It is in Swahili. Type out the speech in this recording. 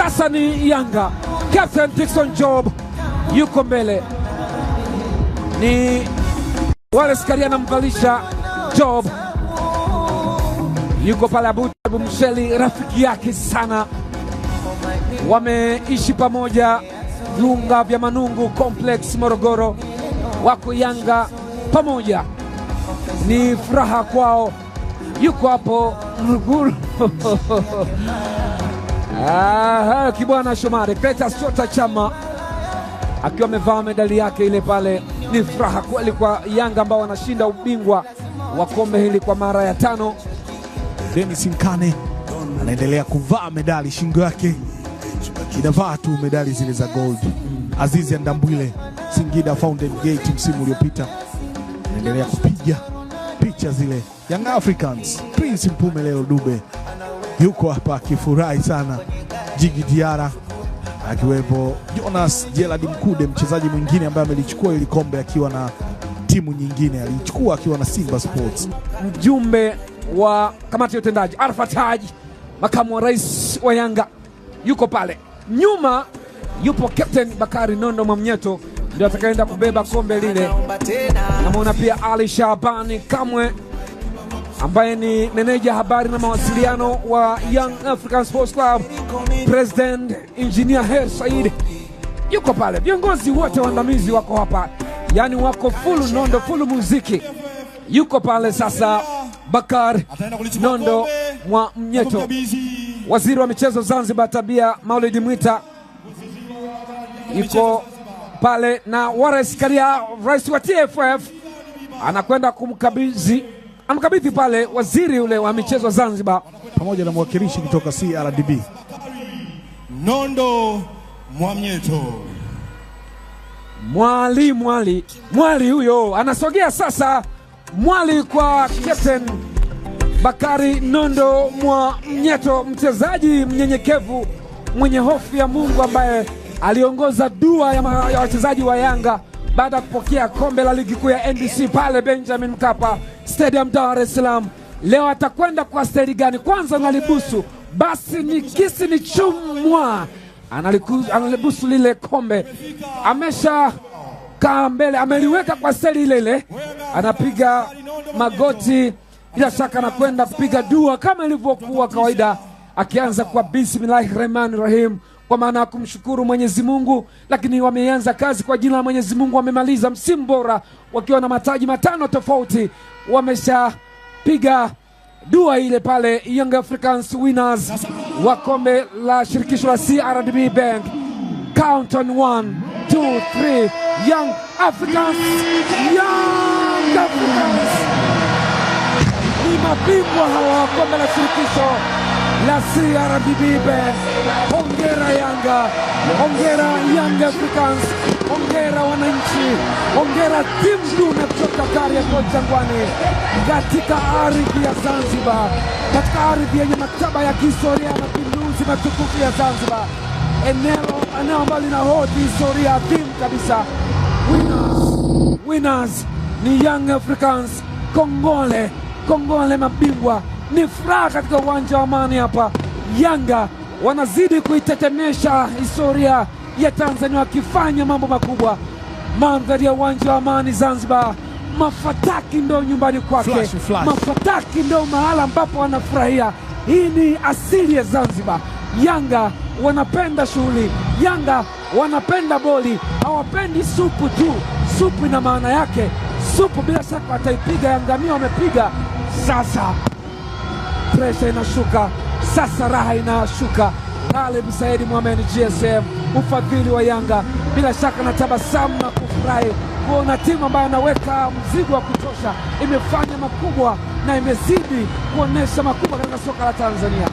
Sasa ni Yanga. Captain Dickson Job yuko mbele, ni Wallace Karia anamvalisha Job, yuko pale Abu Msheli, rafiki yake sana, wameishi pamoja viunga vya Manungu Complex Morogoro, wako Yanga pamoja, ni furaha kwao. Yuko hapo Mruguru Kibwana Shomari, Cletus Chota Chama akiwa amevaa medali yake ile pale. Ni furaha kweli kwa Yanga ambao wanashinda ubingwa wa kombe hili kwa mara ya 5. Dennis Nkane anaendelea kuvaa medali, shingo yake inavaa tu medali zile za gold. Azizi Ndambwile, Singida Fountain Gate msimu uliopita, anaendelea kupiga picha zile. Young Africans, Prince Mpumelelo Dube yuko hapa akifurahi sana. Jigi Diara akiwepo, Jonas Gerald Mkude, mchezaji mwingine ambaye amelichukua ile kombe akiwa na timu nyingine, alichukua akiwa na Simba Sports. Mjumbe wa kamati ya utendaji Arafat Haji, makamu wa rais wa Yanga, yuko pale nyuma. Yupo Captain Bakari Nondo Mwamnyeto, ndio atakayeenda kubeba kombe lile. Namuona pia Ali Shabani Kamwe ambaye ni meneja habari na mawasiliano wa Young African Sports Club. President Engineer Her Said yuko pale. Viongozi wote waandamizi wako hapa, yani wako full Nondo, full muziki, yuko pale. Sasa Bakari Nondo Mwamnyeto, waziri wa michezo Zanzibar Tabia Maulid Mwita yuko pale, na Wallace Karia, rais wa TFF, anakwenda amkabidhi pale waziri ule wa michezo Zanzibar pamoja na mwakilishi kutoka CRDB Nondo Mwamnyeto. Mwali huyo anasogea sasa. Mwali kwa Captain Bakari Nondo Mwamnyeto, mchezaji mnyenyekevu mwenye hofu ya Mungu ambaye aliongoza dua ya wachezaji wa Yanga baada ya kupokea kombe la ligi kuu ya NBC pale Benjamin Mkapa Stadium Dar es Salaam. Leo atakwenda kwa staili gani? Kwanza analibusu, basi ni kisi ni chumwa, analibusu lile kombe, amesha kaa mbele, ameliweka kwa staili ile, anapiga magoti, bila shaka anakwenda kupiga dua kama ilivyokuwa kawaida, akianza kwa Bismillahirrahmanirrahim, kwa maana ya kumshukuru Mwenyezi Mungu. Lakini wameanza kazi kwa jina la Mwenyezi Mungu, wamemaliza msimu bora wakiwa na mataji 5 tofauti, wameshapiga dua ile pale. Young Africans winners wa kombe la shirikisho la CRDB Bank. Count on 1, 2, 3. Young Africans ni mabingwa hawa wa kombe la shirikisho la CRDB Bank. Hongera Yanga, hongera Young Africans, hongera wananchi, hongera timu dume kutoka Kariakoo Jangwani, katika ardhi ya Zanzibar, katika ardhi yenye maktaba ya kihistoria ya mapinduzi matukufu ya Zanzibar, eneo ambalo linahodhi historia adhimu kabisa. Winners ni Young Africans. Kongole mabingwa. Ni furaha katika uwanja wa Amani hapa. Yanga wanazidi kuitetemesha historia ya Tanzania, wakifanya mambo makubwa. Mandhari ya uwanja wa Amani Zanzibar, mafataki ndo nyumbani kwake, mafataki ndo mahala ambapo wanafurahia. Hii ni asili ya Zanzibar. Yanga wanapenda shughuli, Yanga wanapenda boli, hawapendi supu tu. Supu ina maana yake, supu bila shaka wataipiga. Yangamia wamepiga, sasa presha inashuka, sasa raha inashuka. Talib Said Mohamed GSM, ufadhili wa Yanga, bila shaka na tabasamu na kufurahi kuona timu ambayo anaweka mzigo wa kutosha imefanya makubwa na imezidi kuonesha makubwa katika soka la Tanzania.